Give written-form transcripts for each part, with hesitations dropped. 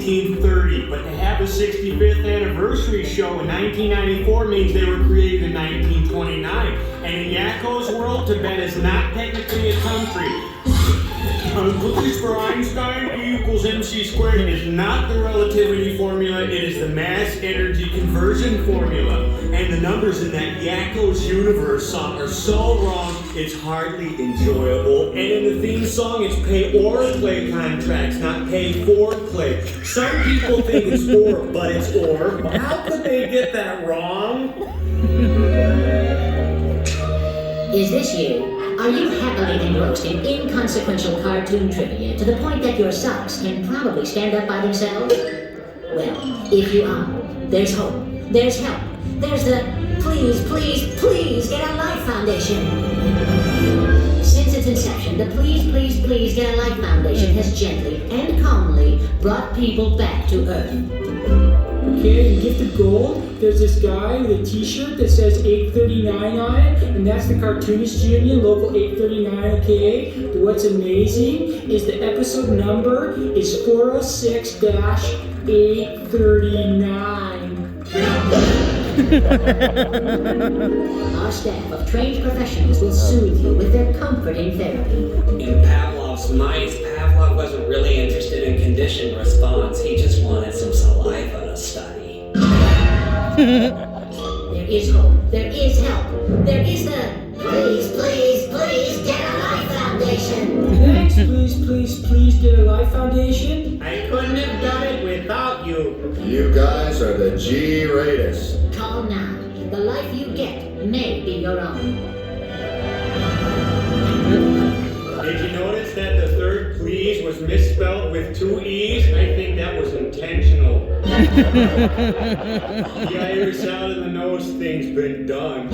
1930, but to have a 65th anniversary show in 1994 means they were created in 1929. And in Yakko's world, Tibet is not technically a country. Cookies for Einstein, E equals MC squared is not the relativity formula, it is the mass energy conversion formula. And the numbers in that Yakko's Universe song are so wrong, it's hardly enjoyable. And in the theme song, it's pay or play contracts, not pay for play. Some people think it's or, but it's or. How could they get that wrong? Is this you? Are you happily engrossed in inconsequential cartoon trivia to the point that your socks can probably stand up by themselves? Well, if you are, there's hope, there's help, there's the Please, Please, Please Get a Life Foundation. Since its inception, the Please, Please, Please Get a Life Foundation has gently and calmly brought people back to Earth. Okay, in Gift of Gold, there's this guy with a t-shirt that says 839 on it, and that's the Cartoonist Union, Local 839, okay? But what's amazing is the episode number is 406-839. Our staff of trained professionals will soothe you with their comforting therapy. In Pavlov's mice, Pavlov wasn't really interested in conditioned response. He just wanted some saliva to study. There is hope. There is help. There is the Please, Please, Please Get a Life Foundation. Thanks, Please, Please, Please Get a Life Foundation. I couldn't have done it without you. You guys are the G-ratest. Call now. The life you get may be your own. Did you notice that the third please was misspelled with 2 E's? I think that was intentional. The iris out of the nose thing's been done.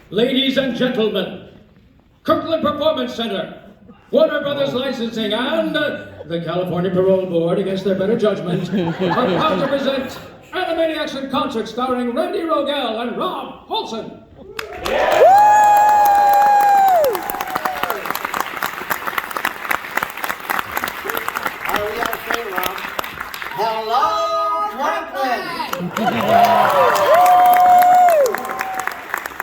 Ladies and gentlemen, Kirkland Performance Center, Warner Brothers Licensing, and the California Parole Board, against their better judgment, are proud to present Animaniacs in concert starring Randy Rogel and Rob Paulson. All we gotta say, Rob. Hello, Kirkland!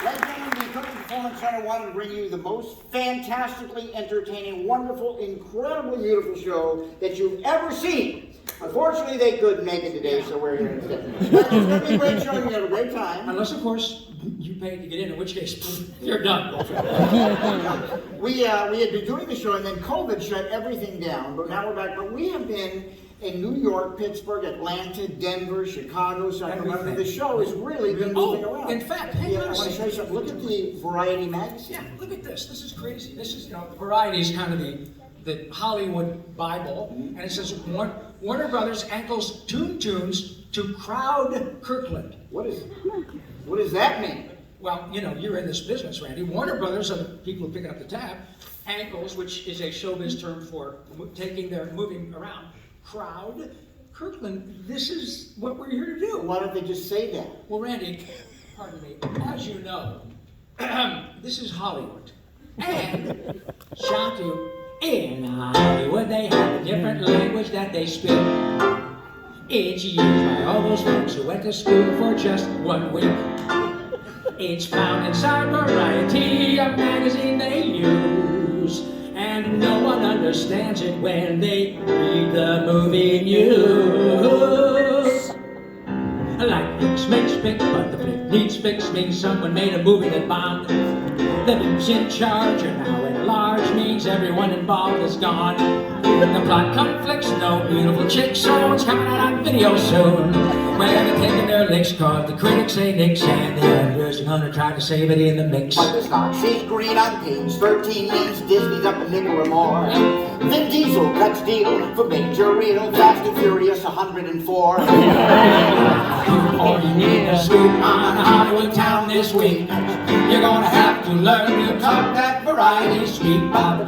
Ladies and gentlemen, the Kirkland Performance Center wanted to bring you the most fantastically entertaining, wonderful, incredibly beautiful show that you've ever seen. Unfortunately, they couldn't make it today, so we're here instead. But it's going to be a great show. You're going to have a great time. Unless, of course, you pay to get in which case, you're done. We had been doing the show, and then COVID shut everything down, but now we're back. But we have been in New York, Pittsburgh, Atlanta, Denver, Chicago, Sacramento. The show has really been moving around. In fact, hang on I a want to show you something. Look at the Variety magazine. Yeah, look at this. This is crazy. This is, Variety is kind of the Hollywood Bible, and it says Warner Brothers ankles tunes to crowd Kirkland. What does that mean? Well, you're in this business, Randy. Warner Brothers are the people who pick up the tab. Ankles, which is a showbiz term for moving around. Crowd Kirkland. This is what we're here to do. Why don't they just say that? Well, Randy, pardon me. As you know, this is Hollywood, and shout you. In Hollywood, they have a different language that they speak. It's used by all those folks who went to school for just 1 week. It's found inside Variety, a magazine they use. And no one understands it when they read the movie news. Like fix makes fix, but the flick needs fix means someone made a movie that bombed. The dude's in charge, and now at large means everyone involved is gone. The plot conflicts, no beautiful chick, so it's coming out on video soon. Where they're taking their licks, cause the critics say Nick's, and the editors are gonna try to save it in the mix. But the stock sheet green on page 13 means Disney's up a nickel or more. Vin Diesel cuts deal for Major Reel, Fast and Furious 104. Or you need a scoop on Hollywood town this week. You're gonna have to learn to talk that Variety speak. Well,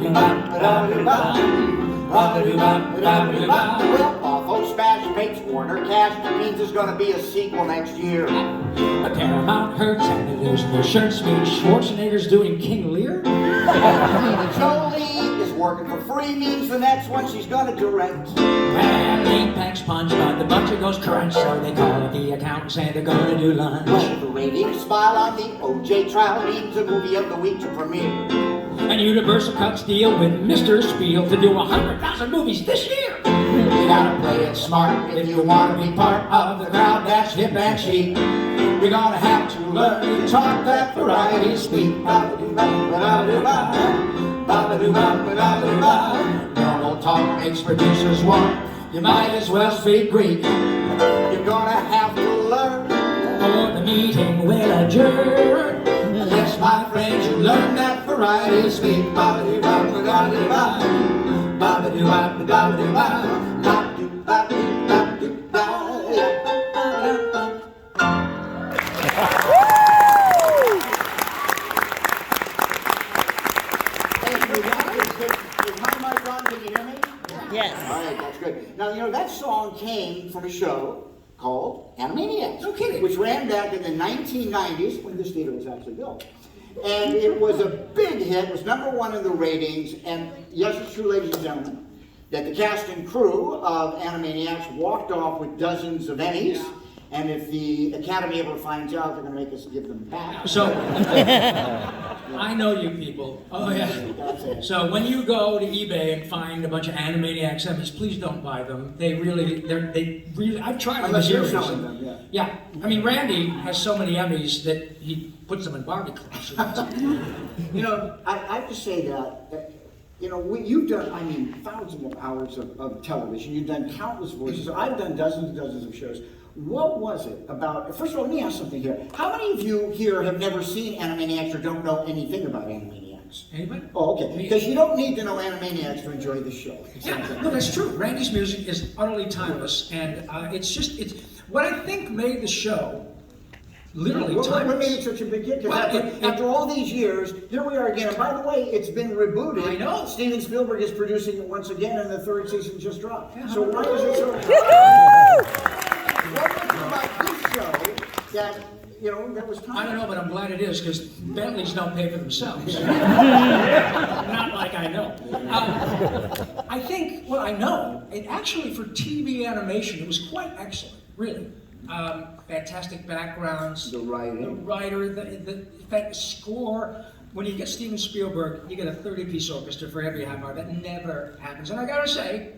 no smash makes Warner cash means there's gonna be a sequel next year. A Paramount hurts and there's no shirts means Schwarzenegger's doing King Lear. Jolie is working for free means the next one she's gonna direct. And Link packs punch, but the butcher goes crunch, so they call up the accountant saying they're gonna do lunch. Well, the ratings smile on the OJ trial means a movie of the week to premiere. And Universal cuts deal with Mr. Spiel to do 100,000 movies this year. You gotta play it smart if you wanna be part of the crowd that's hip and chic. You're gonna have to learn to talk that variety speak. Normal talk makes producers want. You might as well speak Greek. You're gonna have to learn, Or the meeting will adjourn. yes, my friends, you learn that variety speak. Yes. All right, that's good. Now, you know, that song came from a show called Animaniacs. No kidding. Which ran back in the 1990s when this theater was actually built. And it was a big hit, was #1 in the ratings, and yes, it's true, ladies and gentlemen, that the cast and crew of Animaniacs walked off with dozens of Emmys, and if the Academy ever finds out, they're going to make us give them back. So, I know you people. Oh yeah. That's it. So when you go to eBay and find a bunch of Animaniacs Emmys, please don't buy them. They really, I've tried them. Unless you're seriously. selling them, yeah. Yeah, I mean Randy has so many Emmys that he puts them in Barbie clubs. You know, I have to say that you know, you've done, I mean, thousands of hours of television. You've done countless voices. I've done dozens and dozens of shows. What was it about, first of all, let me ask something here. How many of you here have never seen Animaniacs or don't know anything about Animaniacs? Anybody? Oh, okay. Because you don't need to know Animaniacs to enjoy this show. Yeah, no, that's true. Randy's music is utterly timeless, and it's what I think made the show literally What timeless. made it such a big hit? Because Well, after all these years, here we are again. And by the way, it's been rebooted. I know. Steven Spielberg is producing it once again, and the 3rd season just dropped. Yeah, So why is it so? What was it about this show that, you know, that was timeless? I don't know, but I'm glad it is, because Bentleys don't pay for themselves. Not like I know. I think, well, I know, it actually for TV animation, it was quite excellent, really. Fantastic backgrounds. The writing. The writer, the score. When you get Steven Spielberg, you get a 30-piece orchestra for every half hour. That never happens. And I gotta say,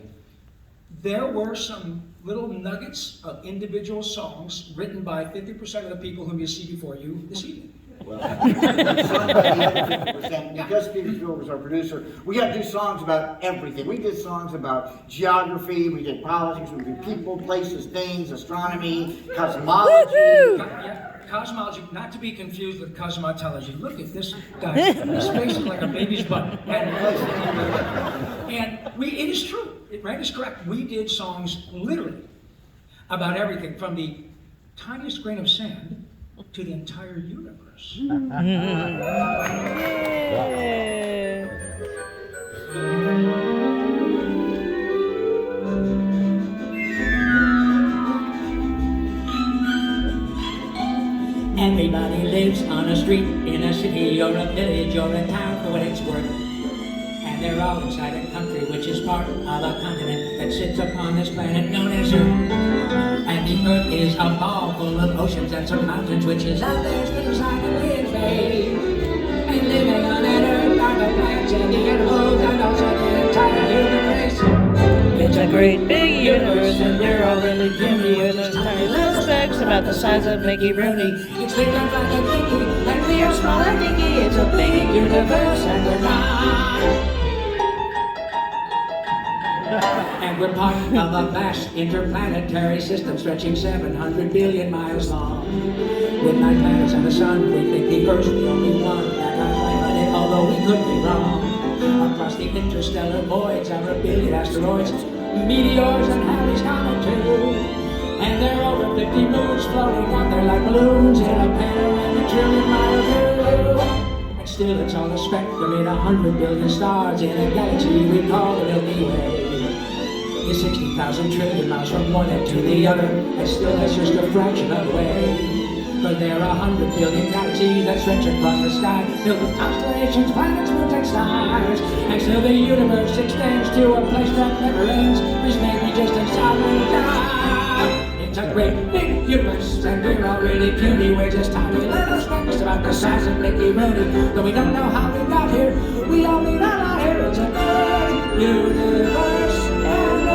there were some little nuggets of individual songs written by 50% of the people whom you see before you this evening. Well, because Steven Spielberg was our producer, we had to do songs about everything. We did songs about geography, we did politics, we did people, places, things, astronomy, cosmology. Yeah, cosmology, not to be confused with cosmetology. Look at this guy. His face is like a baby's butt. And it is true. Randy's correct. We did songs literally about everything from the tiniest grain of sand to the entire universe. Everybody lives on a street, in a city or a village or a town for what it's worth. And they're all inside a country which is part of a continent that sits upon this planet known as Earth. And the Earth is a ball full of oceans and some mountains which is out there still inside the wind wave. And living on that Earth are the plants and the animals and also the entire human race. It's a great big universe, and they're all really puny with those tiny little specks about the size of Mickey Rooney. It's big and black and dinky, And we are small and dinky, it's a big universe, and we're not. and we're part of a vast interplanetary system stretching 700 billion miles long. With 9 planets and the sun, we think the Earth's the only one that has planet, although we could be wrong. Across the interstellar voids are a billion asteroids, meteors and Halley's Comet too. And there are over 50 moons floating out there like balloons in a panoramic trillion-mile view. And still it's all a spectrum in 100 billion stars in a galaxy we call the Milky Way. is 60,000 trillion miles from one end to the other, and still that's just a fraction of the way. But there are 100 billion galaxies that stretch across the sky, filled with constellations, planets, moons, and stars. And still the universe extends to a place that never ends, which may be just a solid star. It's a great big universe, and we're all really puny. We're just tiny little specks about the size of Mickey Rooney. Though we don't know how we got here, we all mean a lot here. It's a big universe, and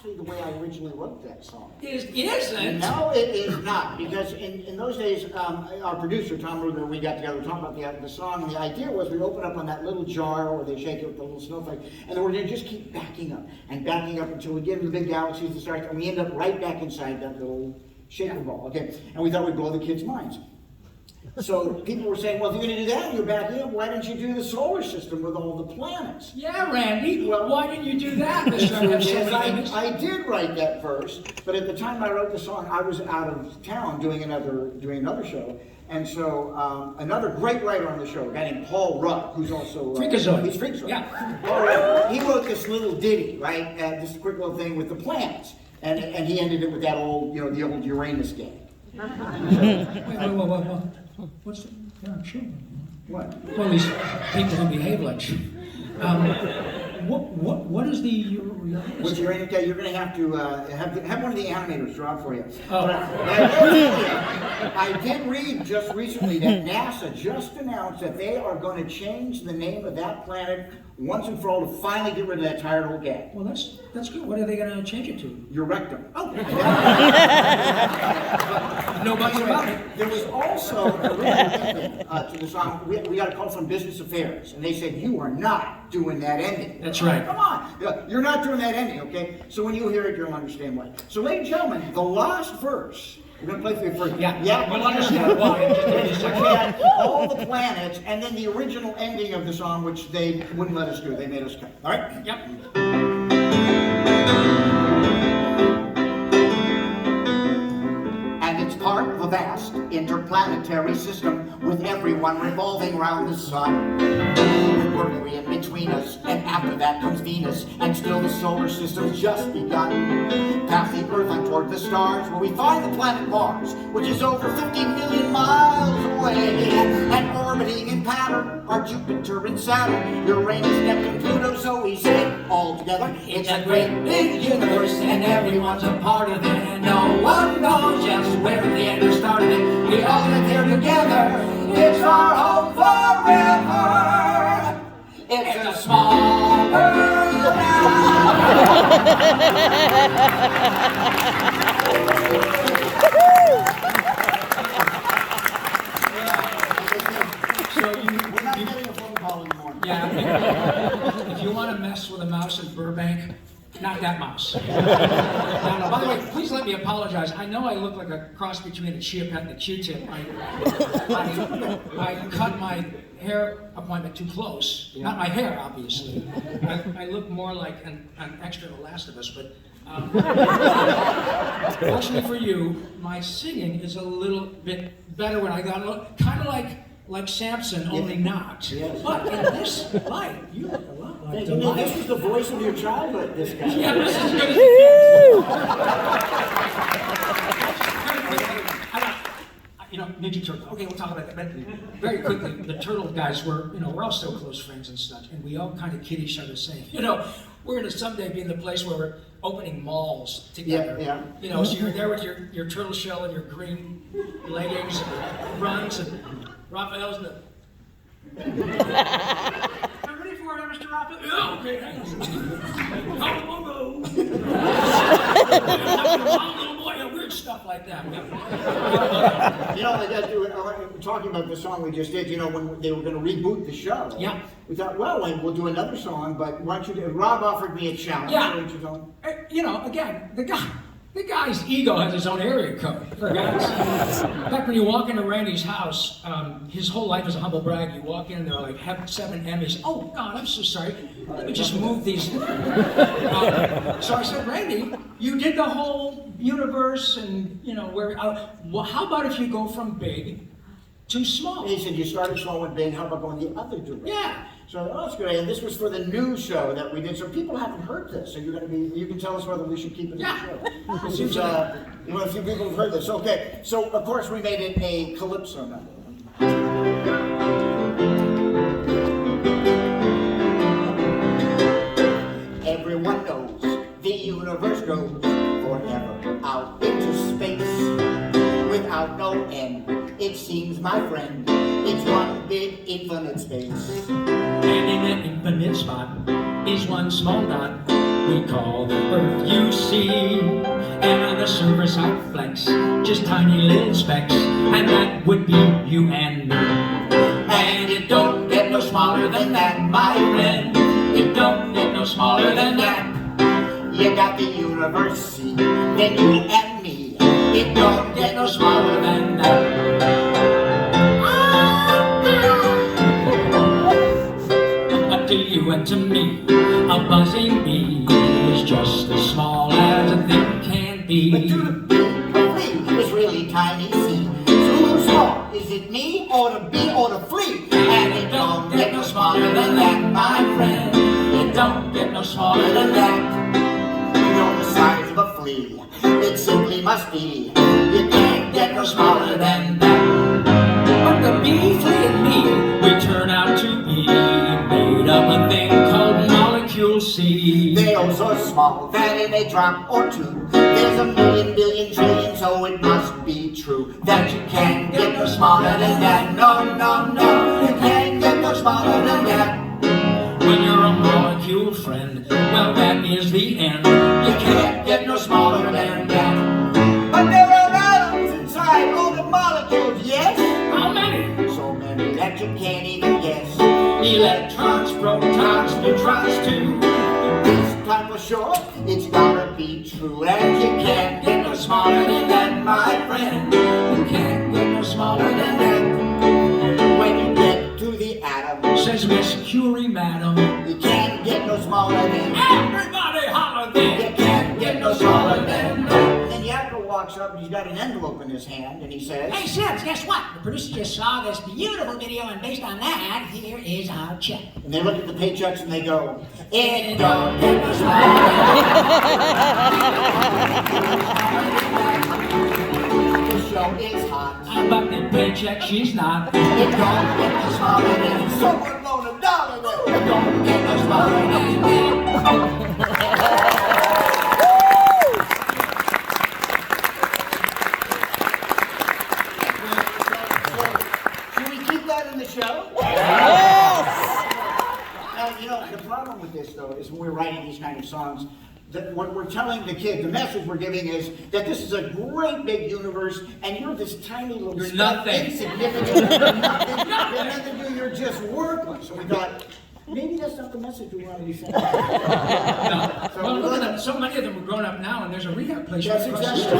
it's the way I originally wrote that song. It isn't? No, it is not, because in those days, our producer, Tom Rudner, we got together, we talked about the song, and the idea was we'd open up on that little jar where they shake it with the little snowflake, and then we're going to just keep backing up until we get into the big galaxies and start, and we end up right back inside that little shaker ball, okay? And we thought we'd blow the kids' minds. So people were saying, well, if you're going to do that, you're backing up, why don't you do the solar system with all the planets? Yeah, Randy. Well, why didn't you do that, Mr. I did write that first, but at the time I wrote the song, I was out of town doing another show. And so another great writer on the show, a guy named Paul Rudd, who's also Freakazoid. He's Freakazoid. Yeah. Paul Rudd, he wrote this little ditty, right? This quick little thing with the planets, and he ended it with that old, the old Uranus game. Wait. What's the... Yeah, sure. What? Well, these people who behave like shit. What is the Uranus? What's Uranus? Okay, you're going to have one of the animators draw it for you. Oh. I did read just recently that NASA just announced that they are going to change the name of that planet once and for all to finally get rid of that tired old gag. Well, that's good. What are they going to change it to? Your rectum. Oh. No buts about it. There was also an original ending to the song. We got a call from Business Affairs, and they said, you are not doing that ending. That's right. Come on. You're not doing that ending, okay? So when you hear it, you'll understand why. So ladies and gentlemen, the last verse, we're going to play for you first. Yeah, we'll understand why. We had all the planets, and then the original ending of the song, which they wouldn't let us do. They made us cut. All right? Yep. And it's part of a vast interplanetary system with everyone revolving around the sun. With Mercury in between us, and after that comes Venus, and still the solar system's just begun. Past the Earth and toward the stars, where we find the planet Mars, which is over 50 million miles away. And orbiting in pattern are Jupiter and Saturn, Uranus, Neptune, Pluto, so we say all together, it's a great big universe, and everyone's a part of it, and no one knows just where the end started it. We all live here together, it's our home forever. It's a small world now. We're not getting a phone call anymore. Yeah. If you want to mess with a mouse in Burbank, not that mouse. No. By the way, please let me apologize. I know I look like a cross between a Chia Pet and a Q-tip. I cut my hair appointment too close. Yeah. Not my hair, obviously. I look more like an extra The Last of Us, but fortunately for you, my singing is a little bit better when I got kind of like Samson, only not. Yes. But in this light, you look a lot like Delight. This was the voice of your childhood, this guy. Yeah, this is good. Ninja Turtle. Okay, we'll talk about that. But very quickly, the Turtle guys we're all still close friends and stuff, and we all kind of kid each other saying, we're going to someday be in the place where we're opening malls together. Yeah. So you're there with your turtle shell and your green leggings and runs, and Raphael's the... I'm ready for it, Mr. Raphael. Yeah, okay, hang on. Little boy, weird stuff like that. Talking about the song we just did, when they were going to reboot the show. Yeah. We thought, well, we'll do another song, but why don't you do... Rob offered me a challenge. Yeah. Again, the The guy's ego has his own area code, for God's sake. In fact, when you walk into Randy's house, his whole life is a humble brag. You walk in, there are like 7 Emmys. Oh, God, I'm so sorry. Let me just move these. So I said, Randy, you did the whole universe and, you know, where, well, how about if you go from big to small? He said, you started small with big, how about going the other direction? Yeah. So that's great, and this was for the new show that we did, so people haven't heard this, so you can tell us whether we should keep it in the show. This is, a few people have heard this. Okay, so of course we made it a calypso number. Everyone knows the universe goes forever out into space without no end. It seems, my friend, it's one big infinite space. And in that infinite spot is one small dot we call the Earth, you see. And on the surface outflex just tiny little specks, and that would be you and me. And it don't get no smaller than that, my friend. It don't get no smaller than that. You got the universe, see, then you and me. It don't get no smaller than that. To you and to me, a buzzing bee is just as small as a thing can be. But to the bee, a flea is really tiny, see. So who's small? Is it me, or the bee, or the flea? And it don't get no smaller than that, my friend. It don't get no smaller than that. You know the size of a flea. It simply must be. You can't get no smaller than that. But the bee, flea, and me, we turn out to be made of a thing called molecule C. They're oh so small that in a drop or two, there's a million, billion, trillion, so it must be true that you can't get no smaller than that. No, no, no, you can't get no smaller than that. When you're a molecule friend, well, that is the end. You can't get no smaller than that. But there are atoms inside all the molecules, yes? How many? So many that you can't even guess. Electrons, protons, neutrons too. This time for sure, it's gotta be true. And you can't get no smaller than that, my friend. You can't get no smaller than that. When you get to the atom, Says Miss Curie, madam. you can't get no smaller than. Everybody holler then. You can't get no smaller than that. Then Yakko walks up and he's got an envelope in his hand and he says, Hey, Sims, guess what? The producer just saw this beautiful video, and based on that, here is our check. and they look at the paychecks and they go, it don't get no smaller. The show is hot. But the paycheck, she's not. It don't get no smaller than. Someone loan $1 there. It don't get no smaller than. Should we keep that in the show? Yes! Now, you know, the problem with this, though, is when we're writing these kind of songs, that what we're telling the kids, the message we're giving is that this is a great big universe, and you're this tiny little You're stuff, nothing. insignificant, you're nothing, nothing to do, you're just worthless. So we thought, maybe that's not the message we want to be sending. No. Well, look at them. So many of them are grown up now, and there's a rehab place That's right across the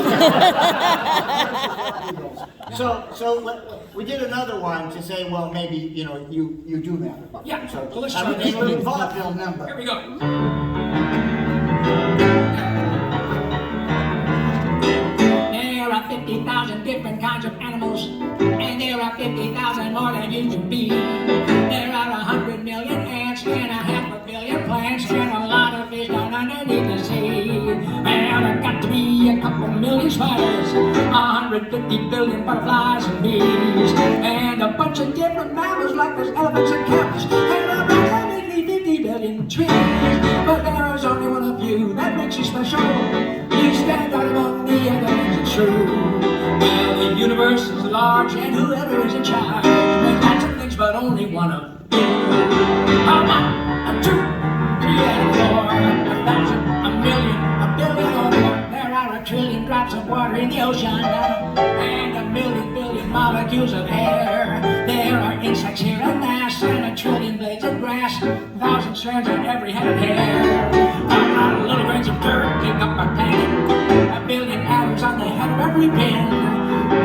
exactly. So we did another one to say, well, maybe you do matter. Yeah, So well, let's I try would this make a one. vaudeville number. Here we go. There are 50,000 different kinds of animals, and there are 50,000 more than you can be. There are 100 million ants and 500 million plants and a lot of fish down underneath the sea. Well, there got to be a couple million spiders, 150 billion butterflies and bees, and a bunch of different mammals like there's elephants and camels, and approximately 50 billion trees. But there is only one of you that makes you special. You stand out among the others, it's true. Well, the universe is large, And whoever is in charge makes lots of things, but only one of you. A 1, a 2, 3, and 4, 1,000, a million, a billion or more. There are 1 trillion drops of water in the ocean, and 1 million billion molecules of air. There are insects here and mass, and 1 trillion blades of grass, thousands 1,000 strands in every head of hair. Little grains of dirt pick up my pen. A billion atoms on the head of every pin.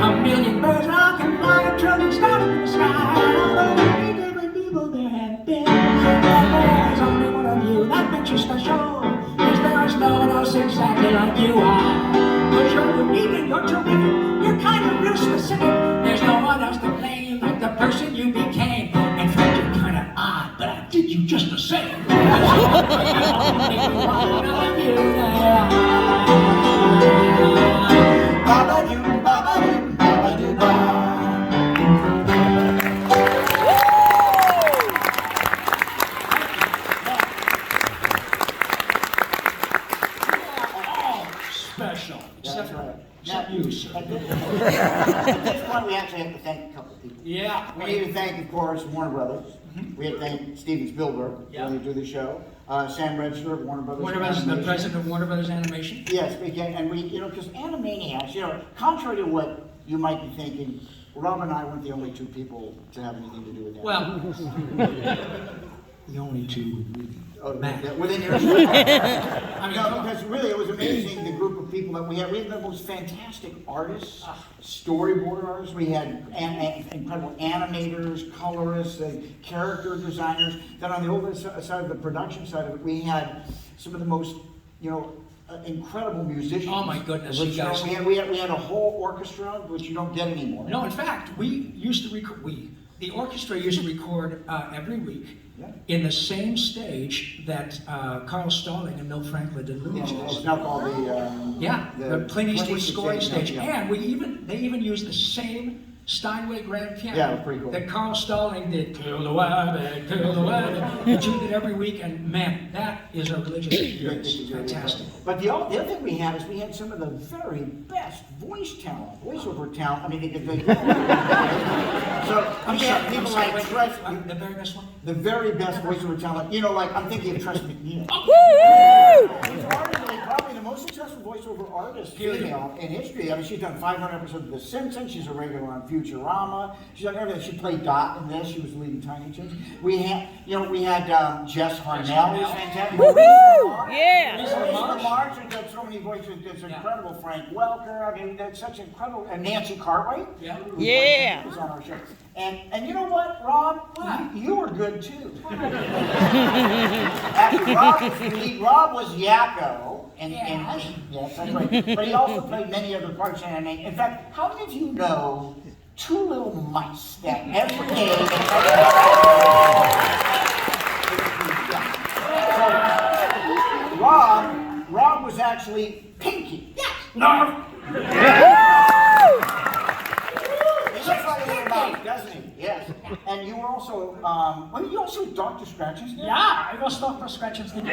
A million birds rock and fly, a trillion stars in the sky. Although many different people there have been, there's only one of you that makes you special. Cause there's no one else exactly like you are. Cause you're unique and you're terrific. You're kind of real specific. There's no one else to play you like the person you became. In fact, you're kind of odd, but I did you just the same. Special, except you, sir. At this point, we actually have to thank a couple people. Yeah. We need to thank, of course, Warner Brothers. We have to thank Steven Spielberg when they do the show. Sam Register of Warner Brothers. Warner Brothers, the president of Warner Brothers Animation. Yes, we can, and we, because Animaniacs, contrary to what you might be thinking, Rob and I weren't the only two people to have anything to do with that. Well, the only two matter. Within your no, because really it was amazing the group of people that we had. We had the most fantastic artists, storyboard artists. We had incredible animators, colorists, character designers. Then on the other side of the production side of it, we had some of the most, incredible musicians. Oh my goodness, which, you guys. We had a whole orchestra, which you don't get anymore. No, in fact, we used to record. The orchestra used to record every week in the same stage that Carl Stalling and Milt Franklin did Looney Tunes. It's now called the Clint Eastwood scoring stage. Yeah. And they even used the same Steinway grand piano Yeah, it was pretty cool. that Carl Stalling did. Kill the wabbit, kill the wabbit. He tuned it every week, and man, that is a religious experience. It's fantastic. But the other thing we had is we had some of the very best voiceover talent. I mean, so we had people like the very best one? The very best voiceover talent. Like I'm thinking of Tress McNeil. She's arguably probably the most successful voiceover artist female in history. I mean, she's done 500 episodes of The Simpsons. She's a regular on Futurama. She's done everything. She played Dot in this. She was leading Tiny Toons. We had Jess Harnell, who's fantastic. Maurice LaMarche has done so many voices. It's incredible. Frank Welker. I mean, that's such incredible. And Nancy Cartwright. Who's on our show. And you know what, Rob? You were good too. Actually, Rob was Yakko. Yes, that's right. But he also played many other parts in anime. In fact, how many of you know two little mice that every day? So, Rob was actually Pinky. Yes. No. He looks like a little mouse, doesn't he? Yes. And you were also, you also Dr. Scratches? Yeah, I was Dr. Scratches. Thank you.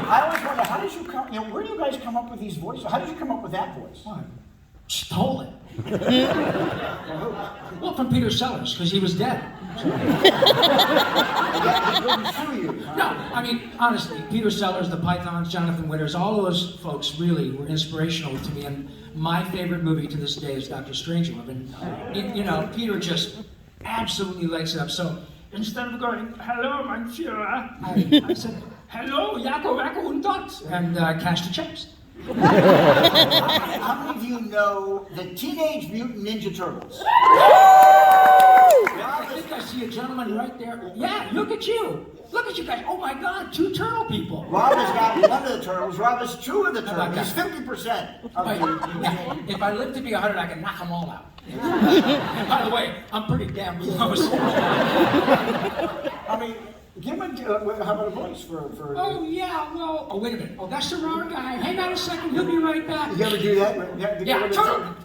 I always wonder, how did you come, where do you guys come up with these voices? How did you come up with that voice? What? Stole it. Well, from Peter Sellers, because he was dead. He couldn't sue you. No, I mean, honestly, Peter Sellers, the Pythons, Jonathan Witters, all those folks really were inspirational to me. And my favorite movie to this day is Dr. Strangelove. And, Peter just absolutely lights it up. So instead of going, hello, mein Führer, I said, hello, Yakko, Wacko, und Dot, and cashed the checks. How many of you know the Teenage Mutant Ninja Turtles? I think I see a gentleman right there. Yeah, look at you. Look at you guys. Oh my God, two turtle people. Rob has got one of the turtles. Rob has two of the turtles. He's 50%. If I live to be 100, I can knock them all out. And by the way, I'm pretty damn close. I mean, give him how about a voice for Oh, yeah, well, wait a minute. Oh, that's the wrong guy. Hang on a second, he'll be right back. You ever do that? Yeah, turtle.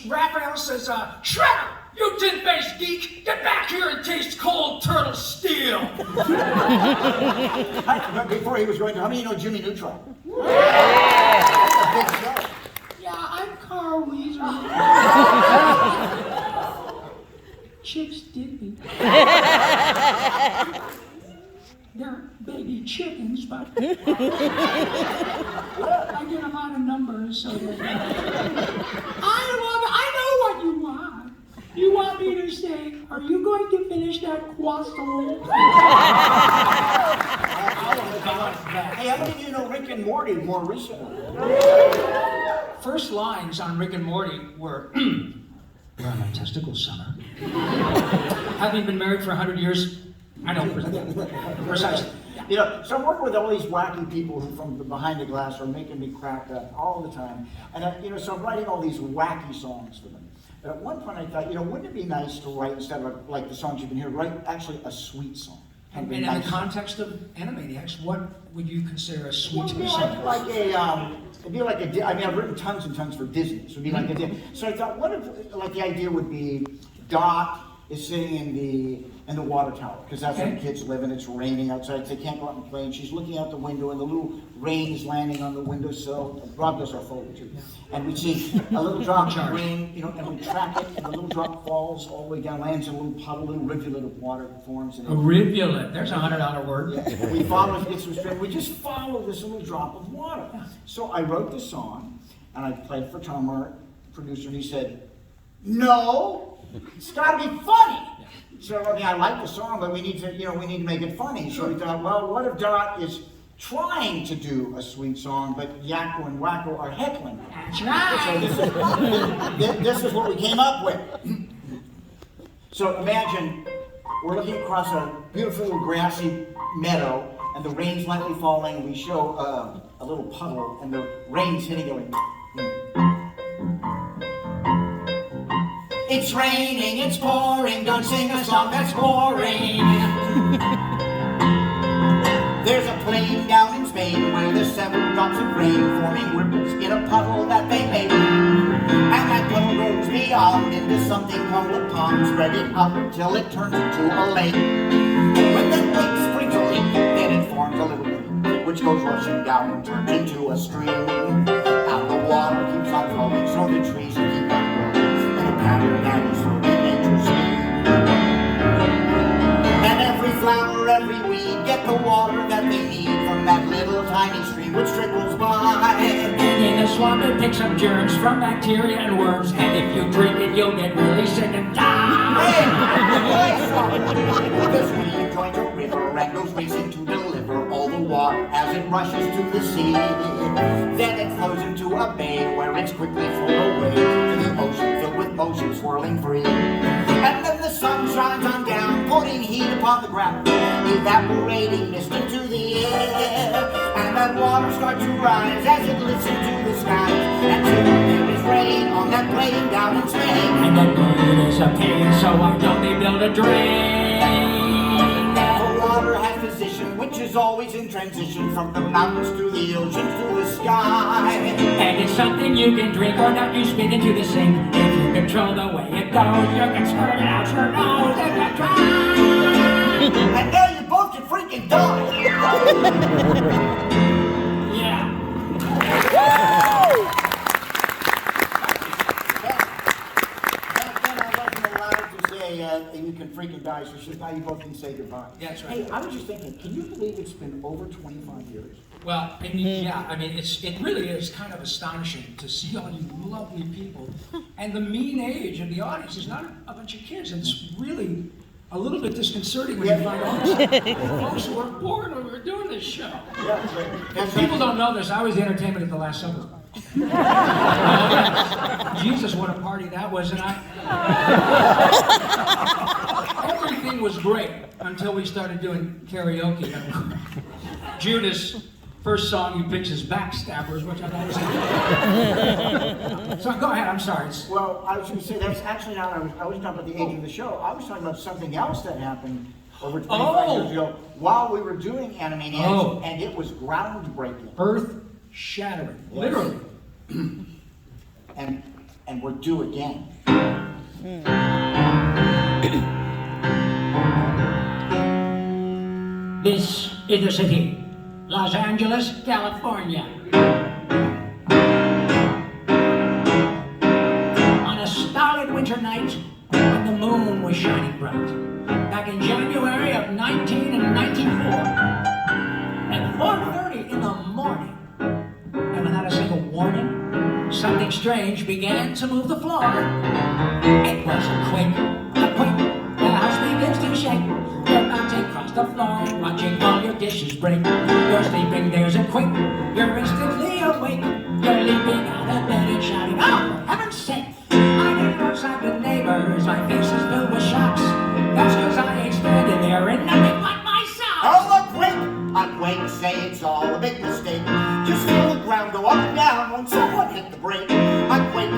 Raphael says, Shredder, you tin-faced geek, get back here and taste cold turtle steel. Before he was going to, how many of you know Jimmy Neutron? That's a big show. Yeah, I'm Carl Weezer. Chicks did me. They're baby chickens, but I get them out of numbers, so I know what you want. You want me to say, are you going to finish that croissant? Hey, how many of you know Rick and Morty more recently? First lines on Rick and Morty were, we're on my testicle summer. Having been married for 100 years, I know precisely. You know, so I'm working with all these wacky people who from behind the glass are making me crack up all the time. And, so I'm writing all these wacky songs for them. But at one point I thought, wouldn't it be nice to write, instead of like the songs you've been hearing, write actually a sweet song? And in the context of Animaniacs, what would you consider a sweet song? It'd be like I've written tons and tons for Disney. So it'd be like so I thought, what if, the idea would be Dot is sitting in the water tower, because that's where the kids live, and it's raining outside, so they can't go out and play, and she's looking out the window, and the little rain is landing on the windowsill. Rob does our photo too. And we see a little drop of rain, and we track it, and the little drop falls all the way down, lands in a little puddle, a little rivulet of water forms. A rivulet, there's a $100 word. Yeah. We follow it, gets some straight, we just follow this little drop of water. So I wrote this song, and I played for Tom, our producer, and he said, no, it's gotta be funny. So I like the song, but we need to make it funny. So we thought, well, what if Dot is trying to do a sweet song, but Yakko and Wacko are heckling? That's right. So this is what we came up with. So imagine we're looking across a beautiful little grassy meadow, and the rain's lightly falling, and we show a little puddle, and the rain's hitting it. It's raining, it's pouring, don't sing a song that's boring. There's a plane down in Spain where there's several drops of rain forming ripples in a puddle that they made. And that puddle goes beyond into something called a pond, spreading out until it turns into a lake. When that lake springs a leak, then it forms a little creek, which goes rushing down and turns into a stream. And the water keeps on flowing, so the trees keep on growing. That is for nature's need. And every flower, every weed get the water that they need from that little tiny stream which trickles by. And in the swamp it picks up germs from bacteria and worms, and if you drink it you'll get really sick and die. This stream joins a river and goes racing to deliver all the water as it rushes to the sea. Then it flows into a bay where it's quickly flown away to the ocean filled with motion swirling free. And then the sun shines on down, putting heat upon the ground, evaporating mist into the air. And that water starts to rise as it lifts into the skies, and soon there is rain on that plane down in Spain. And the moon is a pain, so why don't they build a drain? The water has position, which is always in transition from the mountains to the ocean to the sky. And it's something you can drink or not you spit into the sink. If you control the way it goes, you can squirt it out your nose and you try. And now you both can freaking die. Yeah. Then I wasn't allowed to say you can freaking die, so now you both can say goodbye. That's right. Hey, I was just thinking, can you believe it's been over 25 years? Well, it really is kind of astonishing to see all you lovely people. And the mean age of the audience is not a bunch of kids. And it's really a little bit disconcerting when you find out folks who were born when we were doing this show. Yeah, People don't know this. I was the entertainment at the Last Supper. Jesus, what a party that was. And everything was great until we started doing karaoke. Judas' first song he picks is Backstabbers, which I thought was So go ahead, I'm sorry. Well, I was going to say, that's actually not, I was talking about the age of the show. I was talking about something else that happened over 25 years ago while we were doing Animaniacs, and it was groundbreaking. Earth-shattering, literally. and we're due again. This is the city, Los Angeles, California. On a starlit winter night, when the moon was shining bright, back in January of 1994, at 4:30 in the morning, and without a single warning, something something strange began to move the floor. It was a quake, the house begins to shake. You're bouncing across the floor, watching all your dishes break. You're sleeping, there's a quake, you're instantly awake. You're leaping out of bed and shouting, oh, for heaven's sake! I get outside the neighbors, my face is filled with shocks. That's cause I ain't standing there in nothing but my socks. Oh, a quake, say it's all a big mistake. Just feel the ground go up and down when someone hit the brake. A quake,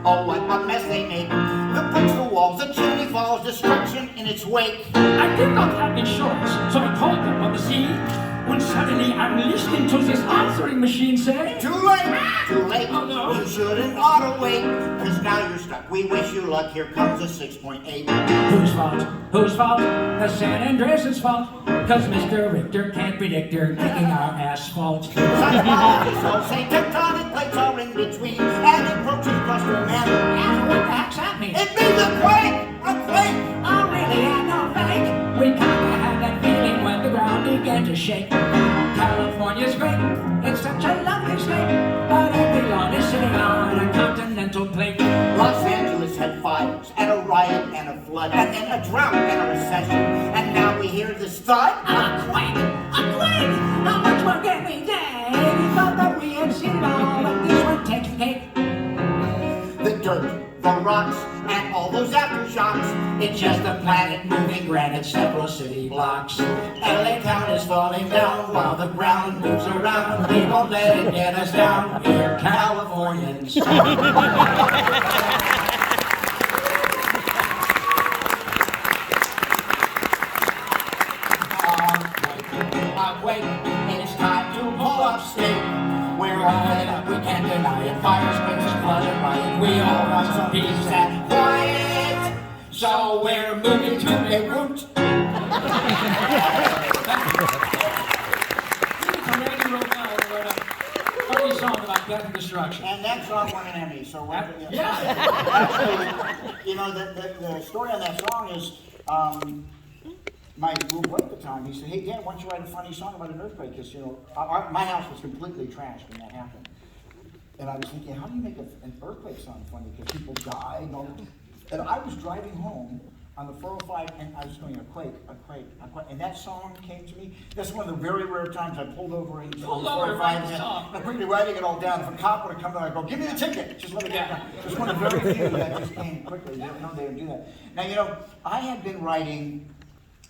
oh what a mess they make. The bricks, the walls, the chimney falls, destruction in its wake. I did not have insurance, so I called them on the scene. When suddenly I'm listening to this answering machine say, Too late, oh, no. You shouldn't ought to wait, cause now you're stuck. We wish you luck, here comes a 6.8. Whose fault? The San Andreas' fault. Cause Mr. Richter can't predict her kicking our asphalt. Seismologists all say tectonic plates are in between, and it approaches cluster man. And what the heck's that mean? It means a quake! Oh really, I know fake. We kinda had that feeling when the ground began to shake. California's great, it's such a lovely state, but every lawn is sitting on a continental plate. Los Angeles had fires, and a riot, and a flood, and then a drought, and a recession, and now we hear this thud. A quake! How much more can we take? We thought that we had seen it all, but this one takes the cake. The dirt, the rocks, and all those aftershocks. It's just a planet moving granite several city blocks. LA town is falling down while the ground moves around. We won't let it get us down. We're Californians. Wait, it's time to pull up state. We're all fed up, we can't deny it. Fires, quakes, flood, and riot. We all want some peace and quiet. So we're moving to Beirut. Randy wrote a funny song about death and destruction. And that song won an Emmy, so we're... Actually, you know, the story on that song is... my little boy at the time, he said, hey, Dad, why don't you write a funny song about an earthquake? Because, you know, my house was completely trashed when that happened. And I was thinking, how do you make an earthquake song funny? Because people die. And I was driving home on the 405, and I was going, a quake. And that song came to me. That's one of the very rare times I pulled over into the 405. And I'm quickly writing it all down. If a cop would have come down, I'd go, give me the ticket. Just let me get down. It's one of the very few that just came quickly. You didn't know they would do that. Now, you know, I had been writing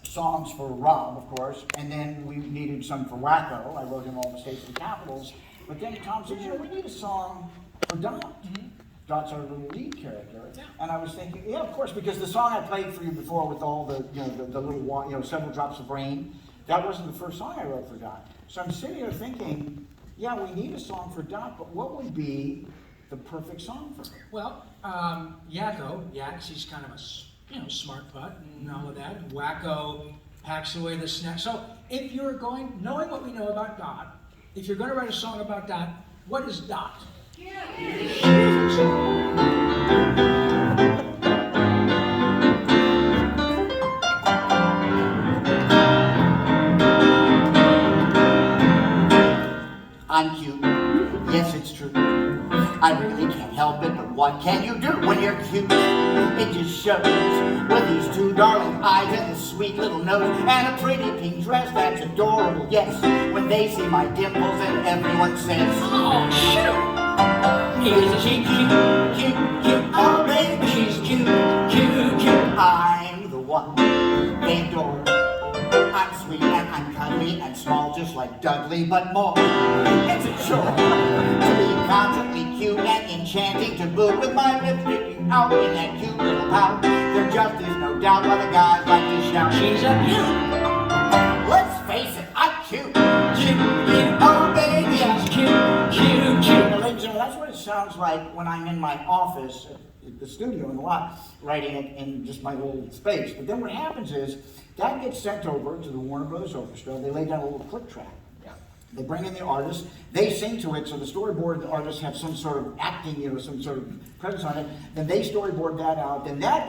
songs for Rob, of course, and then we needed some for Wacko. I wrote him all the states and capitals. But then Tom said, you know, we need a song for Dot. Mm-hmm. Dot's our little lead character. Yeah. And I was thinking, yeah, of course, because the song I played for you before with all the, you know, the little, you know, several drops of rain, that wasn't the first song I wrote for Dot. So I'm sitting here thinking, yeah, we need a song for Dot, but what would be the perfect song for her? Well, Yax, he's kind of a smart butt and all of that. Wacko packs away the snack. So if you're knowing what we know about Dot, if you're going to write a song about Dot, what is Dot? I'm cute. Yes, it's true. I really can't help it, but what can you do when you're cute? It just shows with these two darling eyes and this sweet little nose and a pretty pink dress that's adorable, yes. When they see my dimples and everyone says, Oh, shoot! Isn't she cute, oh baby, she's cute. I'm the one they adore. I'm sweet and I'm cuddly and small just like Dudley, but more. It's a chore to be constantly cute and enchanting to boot with my lips sticking out in that cute little pout. There just is no doubt why the guys like to shout, she's a beaut. Let's face it, I'm cute. Oh baby, she's cute. Well, ladies and gentlemen, that's what it sounds like when I'm in my office at the studio in the lot, writing it in just my little space. But then what happens is, that gets sent over to the Warner Brothers Orchestra. They lay down a little click track. Yeah. They bring in the artist. They sing to it, so the storyboard and the artists have some sort of acting, some sort of credits on it. Then they storyboard that out. Then that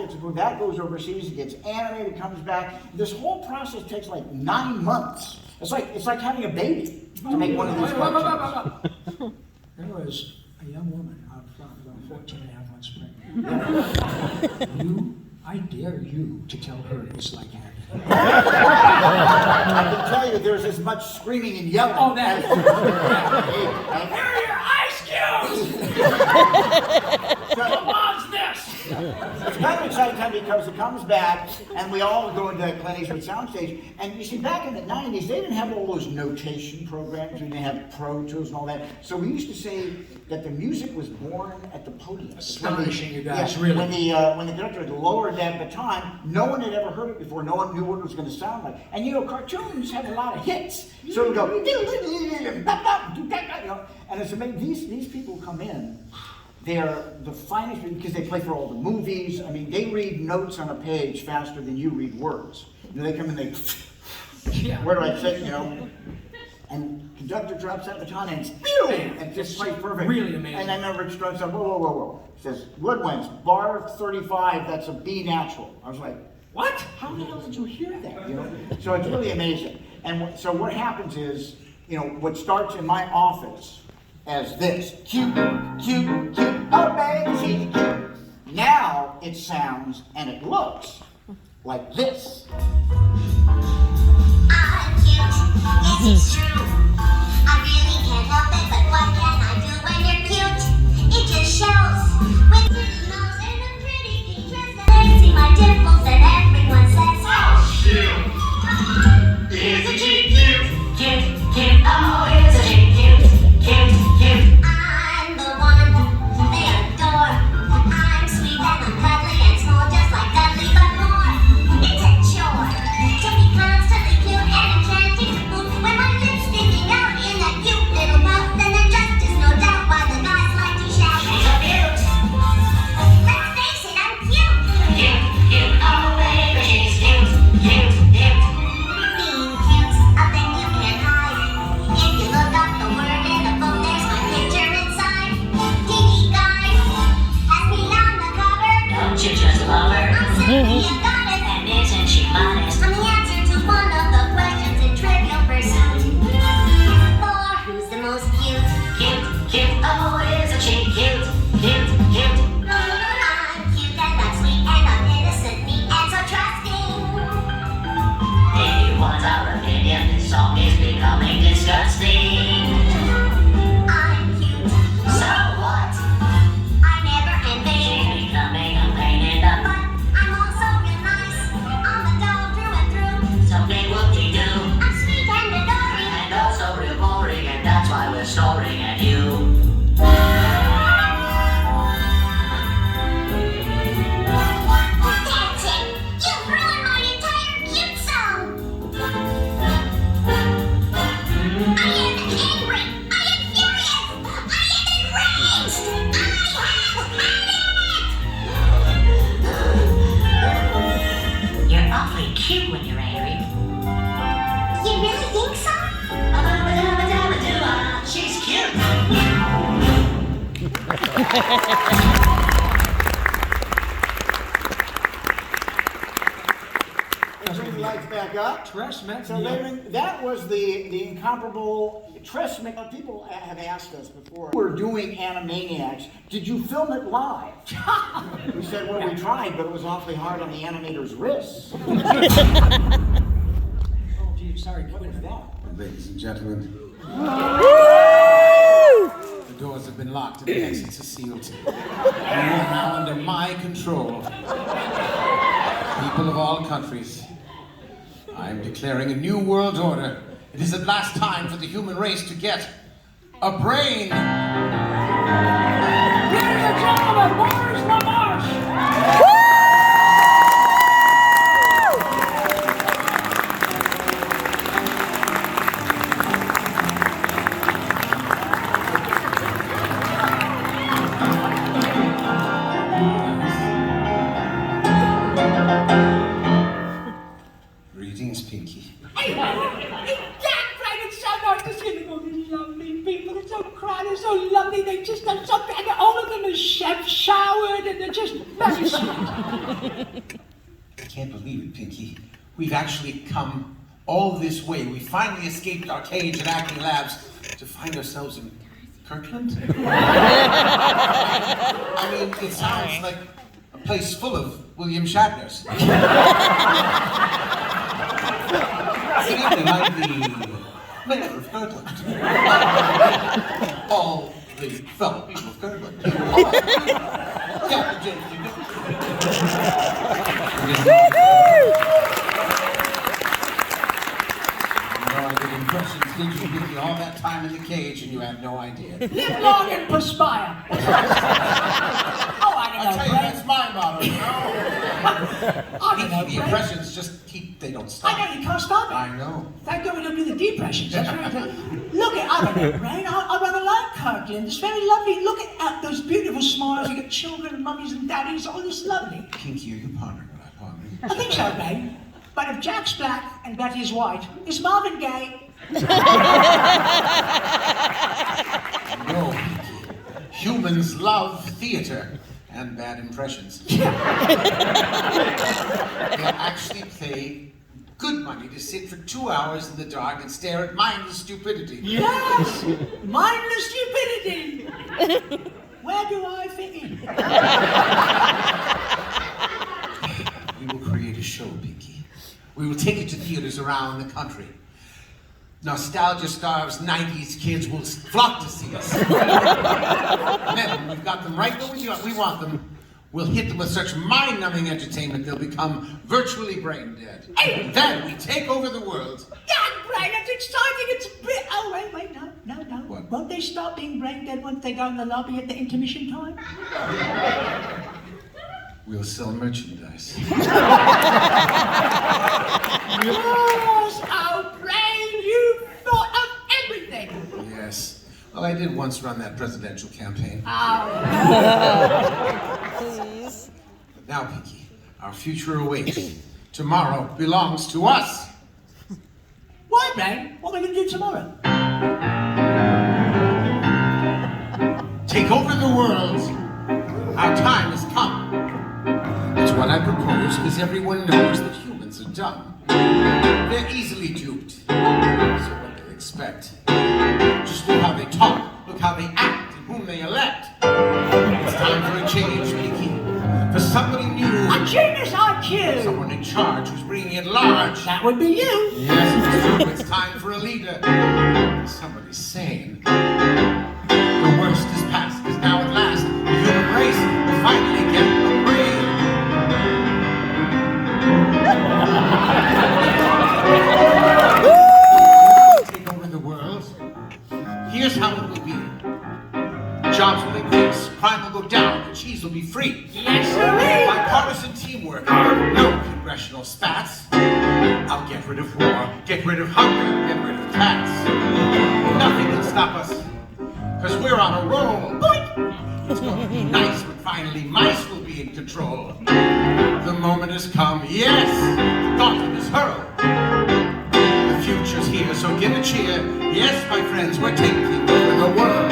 goes overseas. It gets animated, comes back. This whole process takes like 9 months. It's like having a baby to make one of these cartoons. There was a young woman out front, about 14 and a half months pregnant. I dare you to tell her it's like having. I can tell you there's as much screaming and yelling. Oh, that. Here are your ice cubes! What was this? It's kind of exciting time because it comes back and we all go into clinics with soundstage. And you see, back in the 90s, they didn't have all those notation programs. We didn't have Pro Tools and all that. So we used to say that the music was born at the podium. Astonishing, you guys, yeah, really. When the conductor had lowered that baton, no one had ever heard it before. No one knew what it was going to sound like. And you know, cartoons had a lot of hits. So it would go, and it's amazing. These people come in. They're the finest because they play for all the movies. I mean, they read notes on a page faster than you read words. You know, they come in, they, where do I sit, you know? And conductor drops that baton and it's just plays perfect. Really amazing. And I remember Rich Strunk said, whoa. He says, woodwinds, bar 35, that's a B natural. I was like, what? How the hell did you hear that? You know? So it's really amazing. And so what happens is, you know, what starts in my office as this, cute, oh baby, she's cute. Now it sounds and it looks like this. I'm cute, yes it's true. I really can't help it, but what can I do when you're cute? It just shows. With pretty nose and a pretty pink dress, they see my dimples and everyone says, oh shoot. Isn't she cute? Cute, oh isn't she cute? Cute. I'm the one they adore. I'm sweet and I'm cuddly and small just like Dudley, but more. It's a chore to be constantly cute and enchanting to boot. When my lips sticking out in that cute little mouth, then there just is no doubt why the guys like to shout. She's so cute. Let's face it, I'm cute. Cute, oh baby, she's cute. Being cute's a thing you can't hide. If you look up the word in the book, there's my picture inside. Tiki guy has me on the cover. Don't you just love her? I'm simply a goddess, and isn't she modest? I'm the answer to one of the questions in Trivial Pursuit. For who's the most cute? Cute, oh isn't she cute? I'm cute and I'm sweet and I'm innocent, neat and so trusting. If you want our opinion, this song is becoming disgusting. I'm cute. So what? I never envisioned becoming a pain in the butt. I'm also real nice, on the dome through and through. So big whoop-de-doo. I'm sweet and adoring, and also real boring, and that's why we're snoring at you. That's it! You've ruined my entire cute song! I am angry! I am furious! I am enraged! I have had it! You're awfully cute when you're angry. You really think so? She's cute! Bring the lights back up. Tress met So that was the incomparable Tress. People have asked us before. We're doing Animaniacs. Did you film it live? We said, well, we tried, but it was awfully hard on the animator's wrists. Oh, gee, sorry, What was that? Ladies and gentlemen, the doors have been locked and the exits are sealed. You are now under my control. People of all countries, I am declaring a new world order. It is at last time for the human race to get a brain. Ladies and gentlemen, Maurice LaMarche! Greetings, Pinky. That's right, it's so nice to see all these lovely people. It's so crowded, it's so lovely. They just done something, and all of them are showered, and they're just very sweet. I can't believe it, Pinky. We've actually come all this way. We finally escaped our cage and acting labs to find ourselves in Kirtland? I mean, it sounds like a place full of William Shatners. Good evening, I'm the mayor of Kirtland. All the fellow people of Kirtland. Yeah, the impressions, did you give me all that time in the cage and you had no idea? Live long and perspire. Oh, I don't know, I'll tell you, that's my motto, you know? I don't know, The impressions just they don't stop. I know, you can't stop it. I know. Thank God we don't do the depressions. That's very good. Look at, I don't know, Brain. I rather like Kirkland. It's very lovely. Look at those beautiful smiles. You got children and mummies and daddies. All this lovely. Pinky, are you pondering what I pondered? I think so, Brain. But if Jack's black and Betty is white, is Marvin gay? No, Pinky. Humans love theater and bad impressions. They'll actually pay good money to sit for 2 hours in the dark and stare at mindless stupidity. Yes! Mindless stupidity! Where do I fit in? We will create a show, Pinky. We will take it to theaters around the country. Nostalgia-starved 90s kids will flock to see us. And then when we've got them right where we want them, we'll hit them with such mind-numbing entertainment they'll become virtually brain dead. And then we take over the world. Yeah, Brain, that's exciting. It's a bit... Oh, wait, no. What? Won't they stop being brain dead once they go in the lobby at the intermission time? We'll sell merchandise. Yes, oh, Brain, you thought of everything. Yes. Well, I did once run that presidential campaign. Oh. But now, Pinky, our future awaits. Tomorrow belongs to us. Why, Brain? What are we going to do tomorrow? Take over the world. Our time has come. It's what I propose because everyone knows that humans are dumb. They're easily duped. So what do they expect? Just look how they talk, look how they act, and whom they elect. It's time for a change, Pinky. For somebody new. A genius IQ! Someone in charge who's bringing it large. That would be you. Yes, it's true. It's time for a leader. Somebody sane. The worst is past, because now at last, the human race will finally get a brain. Take over the world. Here's how it will be. Jobs will increase, crime will go down, and cheese will be free. Yes, sir. Bipartisan teamwork, no congressional spats. I'll get rid of war, get rid of hunger, get rid of cats. Nothing can stop us, because we're on a roll. It's going to be nice when finally mice will be in control. The moment has come, yes, the gauntlet is hurled. The future's here, so give a cheer. Yes, my friends, we're taking over the world.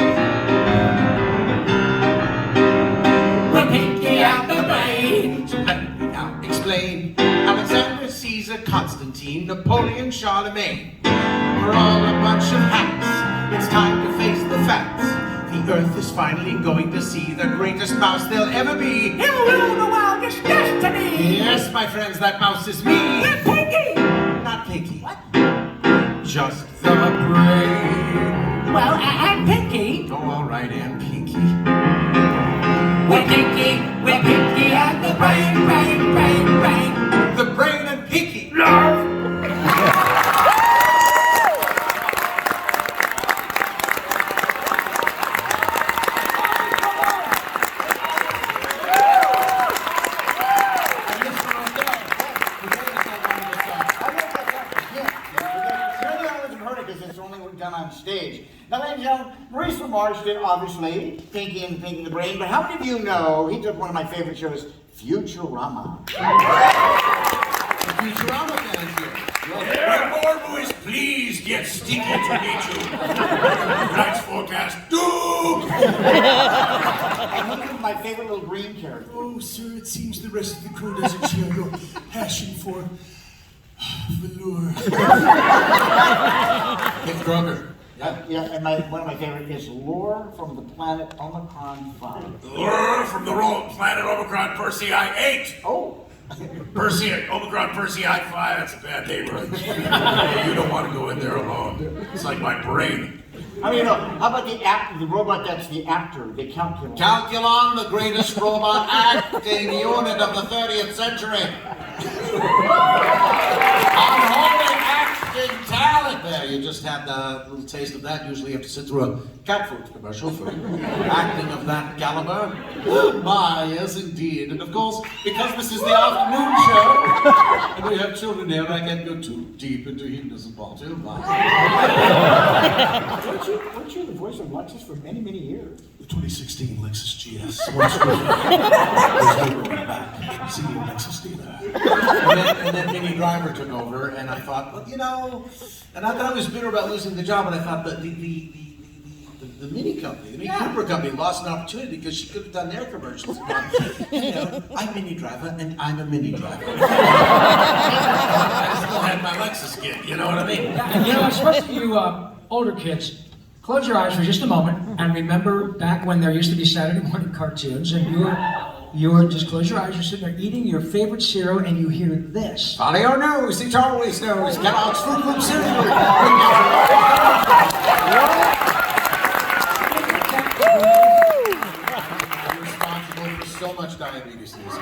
We're Pinky and the Brain. So let me now explain. Alexander, Caesar, Constantine, Napoleon, Charlemagne. We're all a bunch of hacks. It's time to face the facts. The earth is finally going to see the greatest mouse there'll ever be. He'll rule the world, it's destiny. Yes, my friends, that mouse is me. We're Pinky. Not Pinky. What? Just the brain. Well, and Pinky. Oh, all right, and Pinky. We're Pinky and the Brain. The brain and Pinky. Love. On stage. Now, ladies and gentlemen, Maurice LaMarche did obviously Pinky and the Brain, but how many of you know he took one of my favorite shows, Futurama? Futurama fans here. Airborne boys, please get sticky to meet you. Tonight's forecast, doom! And look at my favorite little green character. Oh, sir, it seems the rest of the crew doesn't share your passion for velour. It's Kroger. Yeah, and one of my favorite is Lore from the planet Omicron 5. Lure from the planet Omicron Persei 8. Oh. Omicron Persei 5, that's a bad neighborhood. You don't want to go in there alone. It's like my brain. I mean, how about the robot that's the actor, the Calculon? Calculon, the greatest robot acting unit of the 30th century. Unholy acting talent. There, you just had a little taste of that. Usually you have to sit through a cat food commercial for acting of that caliber. My, yes indeed. And of course, because this is the afternoon show, and we have children here, I can't go too deep into hedonism, Paul, too much. Weren't you the voice of Lexus for many, many years? The 2016 Lexus GS. Once going back, see the Lexus dealer. And then Minnie Driver took over, and I thought, well, you know, and I thought I was bitter about losing the job, and I thought that the Mini company, the Mini Cooper company, lost an opportunity because she could have done their commercials. You know, I'm Minnie Driver, and I'm a Mini Driver. I still had my Lexus gig, you know what I mean? And you know, especially you older kids, close your eyes for just a moment and remember back when there used to be Saturday morning cartoons, and you're just close your eyes, you're sitting there eating your favorite cereal, and you hear this. Follow your nose, it always knows. Kellogg's Fruit Loop cereal. I'm responsible for so much diabetes these days.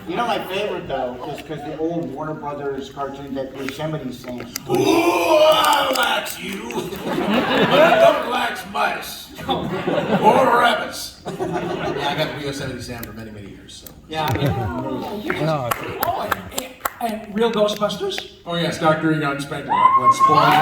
You know my favorite though is because the old Warner Brothers cartoon that Yosemite sings. Ooh, I likes you, but I don't like mice or rabbits. Yeah, I got to be Yosemite Sam for many, many years. So. Yeah. And real Ghostbusters? Oh yes, Dr. Egon Spengler. Like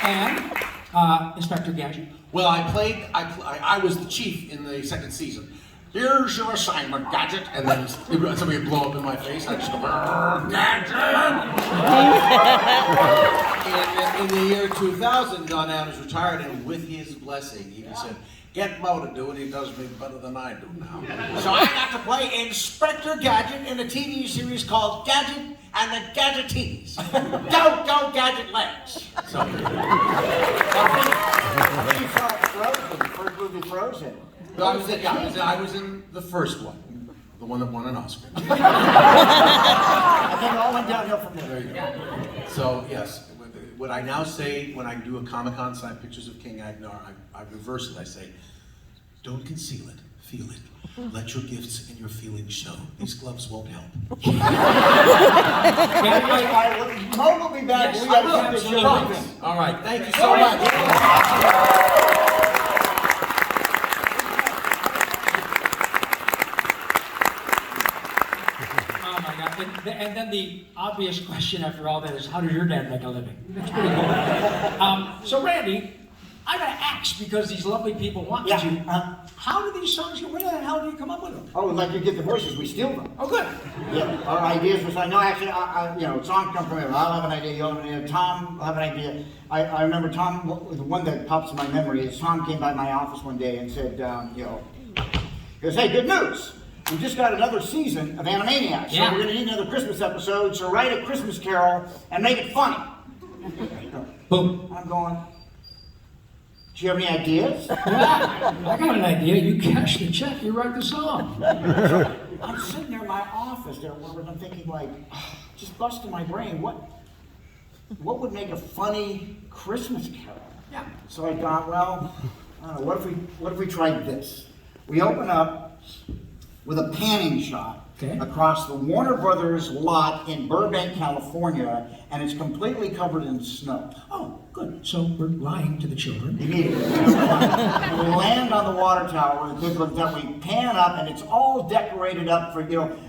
and Inspector Gadget. Well, I was the chief in the second season. Here's your assignment, Gadget. And then somebody would blow up in my face. I'd just go, Gadget! In the year 2000, John Adams retired, and with his blessing, he said, get Mo to do it, he does me better than I do now. So I got to play Inspector Gadget in a TV series called Gadget and the Gadgetees. Go, Gadget legs. So. You saw Frozen, the first movie Frozen. I was in the first one, the one that won an Oscar. I think it all went downhill from there. There you go. So yes, what I now say when I do a Comic-Con signed pictures of King Agnar, I reverse it. I say, don't conceal it, feel it. Let your gifts and your feelings show. These gloves won't help. Mo will be back. Yes, We got to keep the show. All right, thank you so much. And then the obvious question after all that is, how does your dad make a living? That's pretty cool. So Randy, I gotta ask, because these lovely people want you. How do these songs, where the hell do you come up with them? Oh, like you get the voices, we steal them. Oh, good. Yeah, our ideas was like, no, actually, songs come from him. I'll have an idea, you'll have an idea, Tom will have an idea. I remember Tom, the one that pops in my memory is Tom came by my office one day and said, he goes, hey, good news. We just got another season of Animaniacs, so we're going to need another Christmas episode, so write a Christmas carol and make it funny. Boom. I'm going, do you have any ideas? Yeah, I got an idea. You cash the check, you write the song. I'm sitting there in my office there, and I'm thinking like, just busting my brain, what would make a funny Christmas carol? Yeah. So I thought, well, I don't know, what if we tried this? We open up with a panning shot across the Warner Brothers lot in Burbank, California, and it's completely covered in snow. Oh, good. So we're lying to the children. Immediately. We land on the water tower, that we pan up, and it's all decorated up for,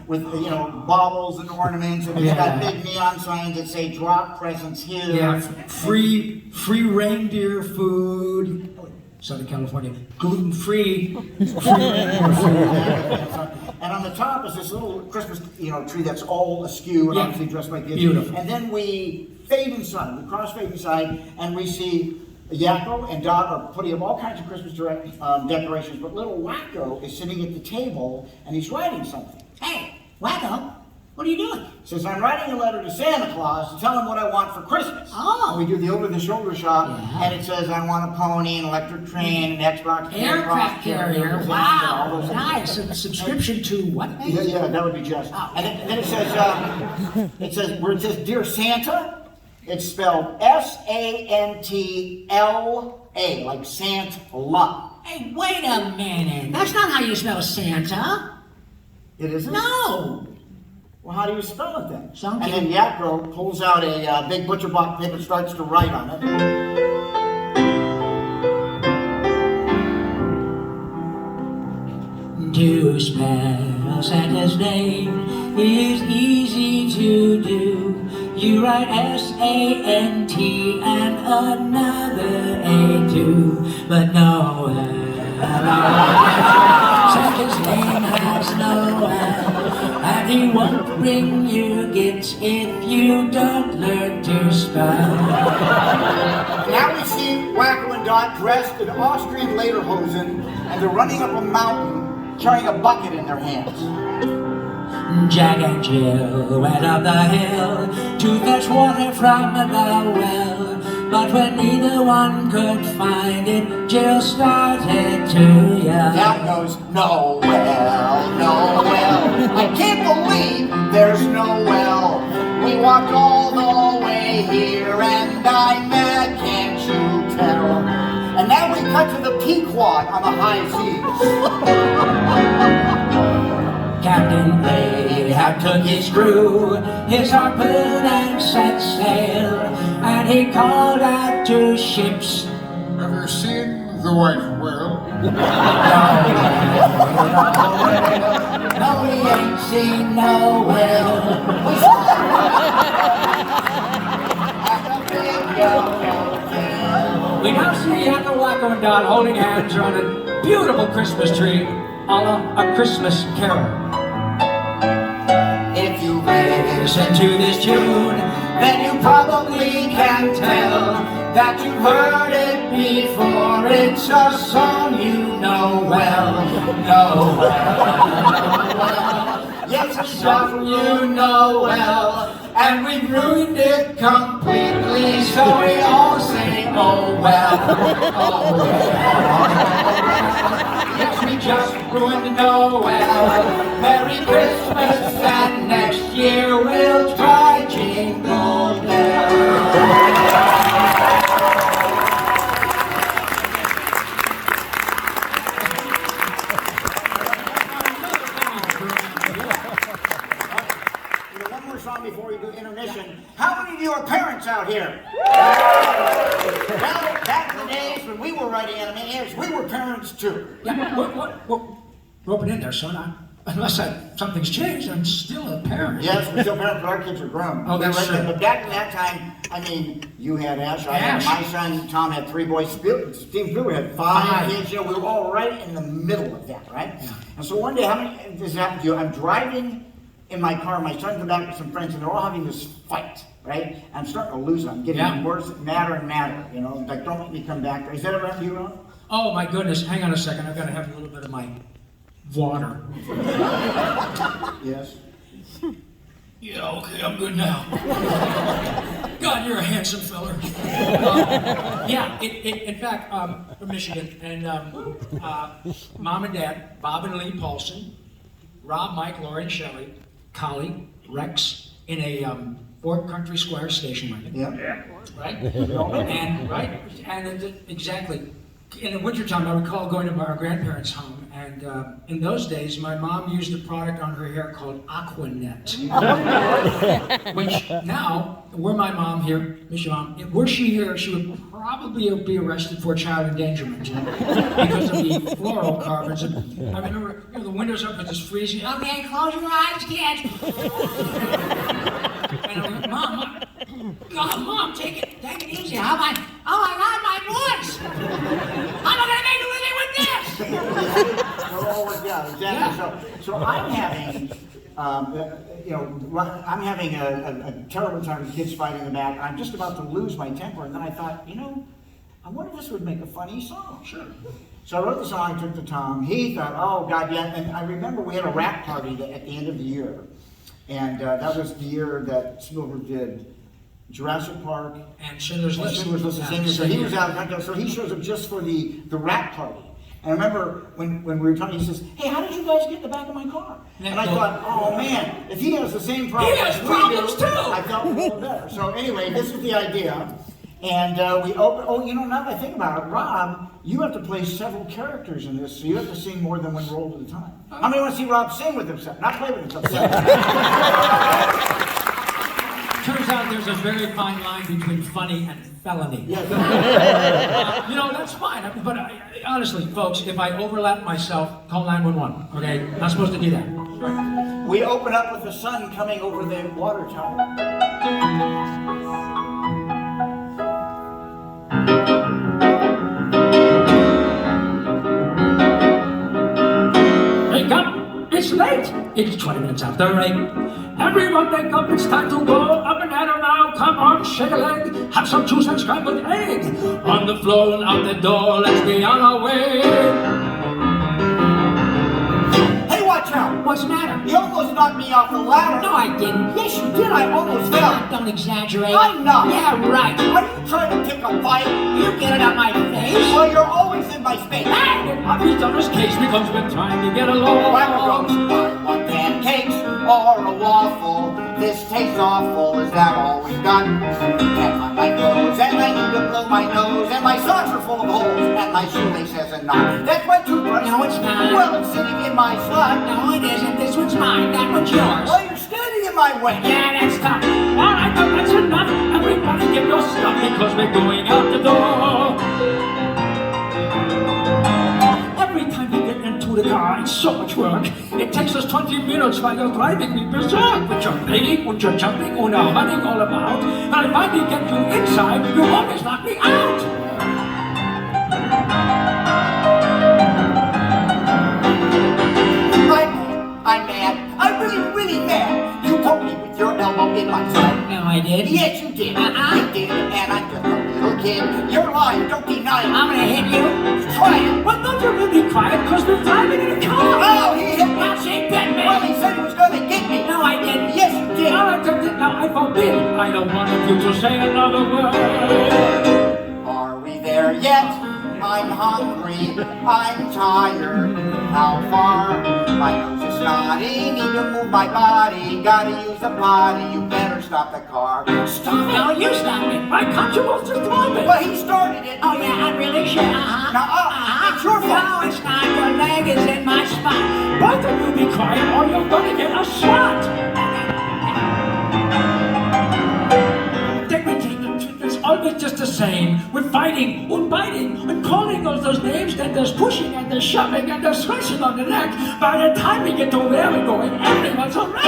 with, baubles and ornaments, and it's got big neon signs that say, drop presents here. Yeah, free reindeer food. Southern California, gluten-free. And on the top is this little Christmas, tree that's all askew and obviously dressed like this. Beautiful. And then we fade inside. We cross-fade inside, and we see Yakko and Dot are putting up all kinds of Christmas decorations. But little Wacko is sitting at the table, and he's writing something. Hey, Wacko, what are you doing? Says, I'm writing a letter to Santa Claus to tell him what I want for Christmas. Oh. And we do the over-the-shoulder shot, and it says, I want a pony, an electric train, an Xbox, Aircraft carrier. Wow. all those things. Nice. A subscription to what? Yeah, that would be just. And then it says, where it says, Dear Santa, it's spelled S-A-N-T-L-A, like Santa. Hey, wait a minute. That's not how you spell Santa. It isn't? No. Well, how do you spell it then? Something. And then Yakro pulls out a big butcher block paper, starts to write on it. To spell Santa's name is easy to do. You write S-A-N-T and another A too. But no, Santa's name has no L, and he won't bring you gifts if you don't learn to spell. Now we see Wacko and Dot dressed in Austrian lederhosen, and they're running up a mountain carrying a bucket in their hands. Jack and Jill went up the hill to fetch water from the well, but when neither one could find it, Jill started to yell. Dad goes, no well, no well. I can't believe there's no well. We walked all the way here, and I'm mad, can't you tell? And now we cut to the Pequod on the high seas. Captain Ahab took his crew, his harpoon and set sail, and he called out to ships. Ever seen the white whale? No, we ain't seen no whale. We now see Yakko, Wacko, and Dot holding hands around a beautiful Christmas tree, a la A Christmas Carol. If you listen to this tune, then you probably can tell that you've heard it before. It's a song you know well, know well. Yes, it's a song you know well, and we've ruined it completely, so we all say, oh well, oh well. Yes, we just ruined Noel. Merry Christmas, and next year we'll try Jingle Bells. Before we do intermission, how many of you are parents out here? Well, back in the days when we were writing Animaniacs, we were parents too. Yeah, rope it in there, son. Unless something's changed, I'm still a parent. Yes, we're still parents, but our kids are grown. Oh, that's true. But back in that time, I mean, you had Ash, I had my son, Tom had 3 boys, Steve Spielberg had 5 kids, you know, we were all right in the middle of that, right? Yeah. And so one day, this happened to you, I'm driving in my car, my son's in the back with some friends, and they're all having this fight, right? I'm starting to lose it. I'm getting worse, madder and madder, you know, like, don't make me come back. Is that ever happened to you, Ron? Oh, my goodness. Hang on a second. I've got to have a little bit of my water. Yes? Yeah, okay, I'm good now. God, you're a handsome feller. In fact, from Michigan, and Mom and Dad, Bob and Lee Paulson, Rob, Mike, Lauren, Shelley, Collie, Rex, in a Fort Country Square station wagon. Yeah. Right? Exactly. In the wintertime, I recall going to our grandparents' home, and in those days, my mom used a product on her hair called Aquanet. Which now, were my mom here, Miss Your Mom, were she here, she would probably be arrested for child endangerment because of the fluorocarbons. I remember, the windows up, it's just freezing. Okay, close your eyes, kids. And I'm like, Mom, God, Mom, take it easy. How am I? Oh my God, my voice! I'm not gonna make a living with this. It all worked out, exactly. Yeah. So I'm having, I'm having a terrible time with kids fighting in the back. I'm just about to lose my temper, and then I thought, I wonder if this would make a funny song. Sure. So I wrote the song, took to Tom. He thought, oh God, yeah. And I remember we had a rap party at the end of the year. And that was the year that Spielberg did Jurassic Park And Schindler's List. Schindler's List. Yeah, So he was out. So he shows up just for the rap party. And I remember when we were talking, he says, "Hey, how did you guys get in the back of my car?" And I thought, "Oh man, if he has the same problem, He has as we problems do," too. I felt a little better. So anyway, this is the idea. And we open. Oh, you know, now that I think about it, Rob, you have to play several characters in this, so you have to sing more than one role at a time. How many want to see Rob sing with himself, not play with himself? Turns out there's a very fine line between funny and felony. Yeah. You know, that's fine. But honestly, folks, if I overlap myself, call 911. Okay? Not supposed to do that. We open up with the sun coming over the water tower. Wake up! It's late! It's 20 minutes after 8. Everyone wake up, it's time to go. Up and at 'em now, come on, shake a leg. Have some juice and scrambled egg. On the floor and out the door, let's be on our way. Hey, watch out! What's the matter? You almost knocked me off the ladder. No, I didn't. Yes, you did. I almost fell. Don't exaggerate. I'm not. Yeah, right. Are you trying to pick a fight? You get it out my face. Well, you're always in my space. Obvious on this case becomes when trying to get along. Macarons, I want pancakes or a waffle. This tastes awful. Is that all we've got? And my clothes, and I need to blow my nose, and my socks are full of holes, and my shoelace has a knot. That's my toothbrush. No, it's not. Well, it's sitting in my slot. No, it isn't. This one's mine. That one's yours. Well, you're standing in my way. Yeah, that's tough. All right, now that's enough. Everybody get your stuff because we're going out the door. Every time we get into the car, it's so much work. It takes us 20 minutes while you're driving me berserk. With your playing, with your jumping, and you're running all about. And I finally get you inside, you always lock me out. I'm mad. I'm really mad. You poked me with your elbow in my side. No, I did. Yes, you did. You did, and I'm just a little kid. You're lying. Don't deny it. I'm gonna hit you. Try it. Well, don't you really quiet, because we're driving in a car. Oh, he hit me. Now she bit me. Well, he said he was gonna get me. No, I didn't. Yes, you did. All right, now I forbid. I don't want you to say another word. Are we there yet? I'm hungry. I'm tired. How far? My nose is snotty. Need to move my body. Gotta use the potty. You better stop the car. Stop it. No, you stop it. I can't supposed to stop it. Well, he started it. Oh, yeah, I'm really sure. Now, it's your fault. No, it's not. Your leg is in my spot. Both of you be quiet or you're gonna get a shot. It's always just the same. We're fighting, we're biting, we're calling all those names, then there's pushing and there's shoving and there's scratching on the neck. By the time we get to where we're going, everyone's a wreck.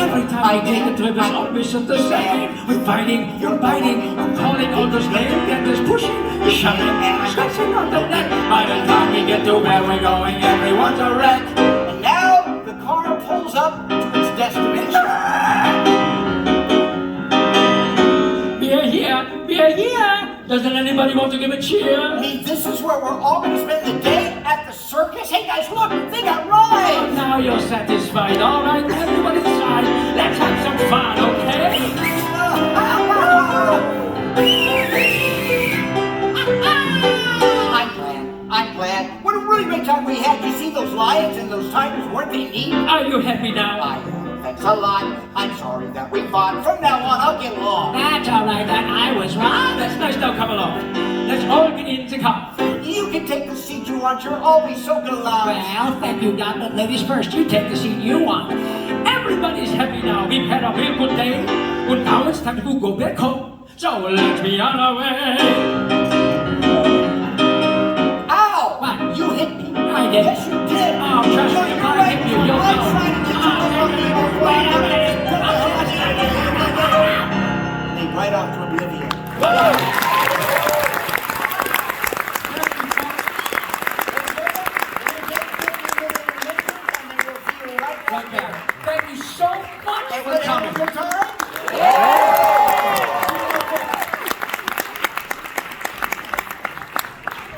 Every time I take a trip, it's always just the same. We're fighting, we're biting, we're calling all those names, then there's pushing, shoving and scratching on the neck. By the time we get to where we're going, everyone's a wreck. And now the car pulls up to its destination. We're here! Doesn't anybody want to give a cheer? Hey, this is where we're all going to spend the day at the circus. Hey guys, look, they got rides. Now you're satisfied, all right? Everybody inside. Let's have some fun, okay? I'm glad. What a really great time we had. You see those lions and those tigers? Weren't they neat? Are you happy now? I am. Thanks a lot. I'm sorry that we fought. From now on, I'll get along. That's all right, that I was wrong. That's nice, now come along. Let's all get in the car. You can take the seat you want. You're always so gallant. Well, thank you, Doc, but ladies first. You take the seat you want. Everybody's happy now. We've had a real good day. Well, now it's time to go back home. So let's be on our way. Ow! What? You hit me. I did. Yes, you did. Oh, trust me, if I hit you, you'll know. Right off to oblivion.